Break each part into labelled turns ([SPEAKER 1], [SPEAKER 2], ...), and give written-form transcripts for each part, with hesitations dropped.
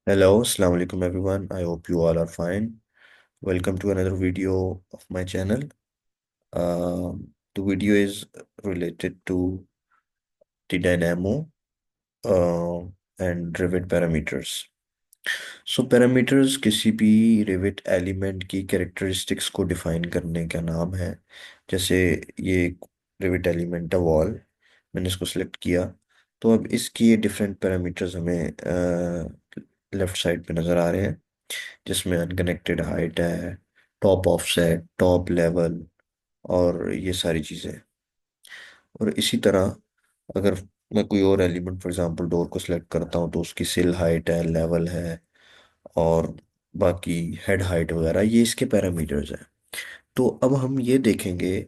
[SPEAKER 1] Hello, Assalamu alaikum everyone. I hope you all are fine. Welcome to another video of my channel. The video is related to the dynamo uh, and Revit parameters. So parameters किसी भी Revit element की characteristics को define करने का नाम है। जैसे ये Revit एलिमेंट है वॉल, मैंने इसको सिलेक्ट किया। तो अब इसकी डिफरेंट पैरामीटर्स हमें लेफ्ट साइड पे नज़र आ रहे हैं, जिसमें अनकनेक्टेड हाइट है, टॉप ऑफसेट, टॉप लेवल और ये सारी चीज़ें। और इसी तरह अगर मैं कोई और एलिमेंट फॉर एग्जांपल डोर को सिलेक्ट करता हूँ तो उसकी सिल हाइट है, लेवल है और बाकी हेड हाइट वगैरह, ये इसके पैरामीटर्स हैं। तो अब हम ये देखेंगे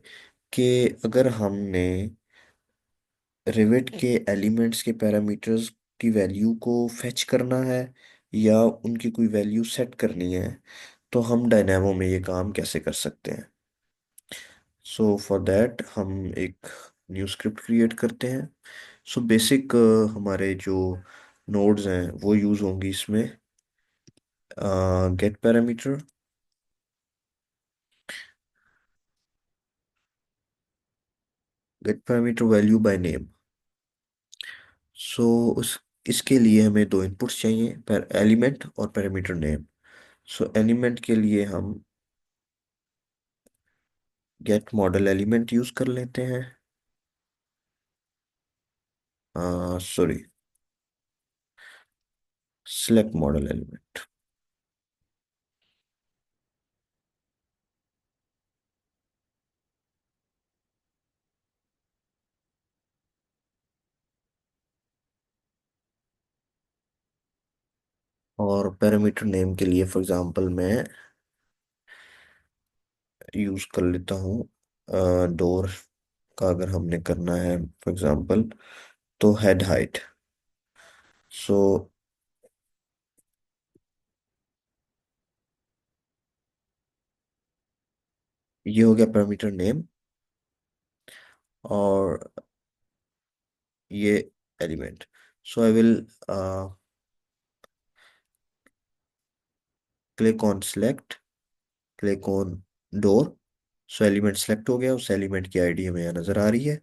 [SPEAKER 1] कि अगर हमने रिवेट के एलिमेंट्स के पैरामीटर्स की वैल्यू को फेच करना है या उनकी कोई वैल्यू सेट करनी है, तो हम डायनेमो में ये काम कैसे कर सकते हैं। सो फॉर दैट हम एक न्यू स्क्रिप्ट क्रिएट करते हैं। सो बेसिक हमारे जो नोड्स हैं वो यूज़ होंगी इसमें। Get parameter, get parameter value by name. So उस इसके लिए हमें दो इनपुट्स चाहिए, पर एलिमेंट और पैरामीटर नेम। सो एलिमेंट के लिए हम गेट मॉडल एलिमेंट यूज कर लेते हैं। Sorry, select model element. और पैरामीटर नेम के लिए फॉर एग्जांपल मैं यूज कर लेता हूँ डोर का, अगर हमने करना है फॉर एग्जांपल तो हेड हाइट। सो ये हो गया पैरामीटर नेम और ये element. So I will click on select, click on door. So element select हो गया, उस एलिमेंट की आईडी हमें यहाँ नजर आ रही है,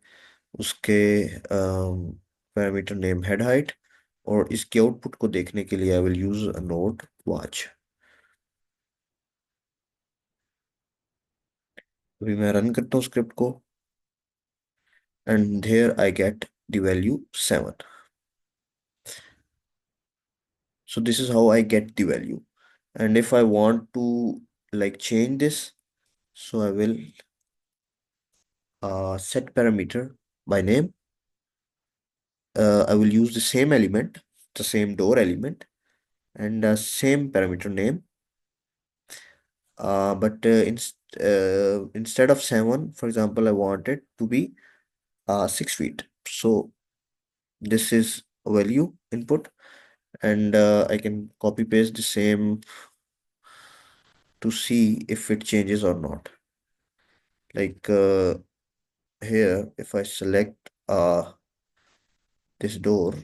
[SPEAKER 1] उसके पैरामीटर नेम हेड हाइट। और इसके आउटपुट को देखने के लिए I will use a node watch. अभी मैं रन करता हूँ स्क्रिप्ट को and there I get the value 7। So this is how I get the value. And if I want to like change this, so I will set parameter by name. I will use the same element, the same door element, and same parameter name. But instead of 7, for example, I want it to be 6 feet. So this is a value input, and I can copy paste the same to see if it changes or not. Like here, if I select this door,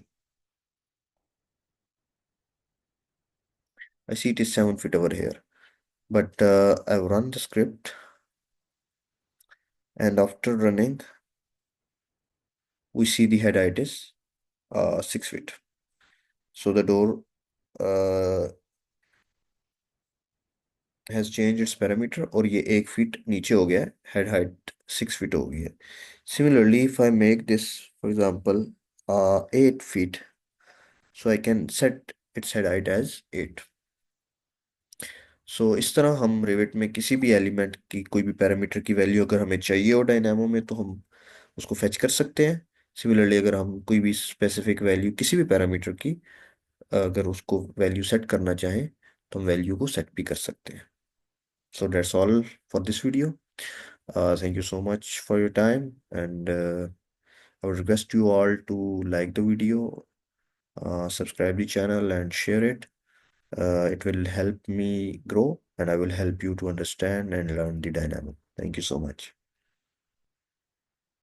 [SPEAKER 1] I see it is 7 feet over here. But I've run the script, and after running, we see the head height is 6 feet. So the door uh, has changed its parameter और ये 1 feet नीचे हो गया है, head height 6 feet हो गई है। Similarly, if I make this, for example, 8 feet, so I can set its head height as 8. सो इस तरह हम रिविट में किसी भी एलिमेंट की कोई भी पैरामीटर की वैल्यू अगर हमें चाहिए हो डायनामो में, तो हम उसको फेच कर सकते हैं। सिमिलरली अगर हम कोई भी स्पेसिफिक वैल्यू किसी भी पैरामीटर की अगर उसको वैल्यू सेट करना चाहें, तो हम वैल्यू को सेट भी कर सकते हैं। So that's all for this video. Thank you so much for your time, and I would request you all to like the video, subscribe the channel, and share it. It will help me grow, and I will help you to understand and learn the dynamic. Thank you so much.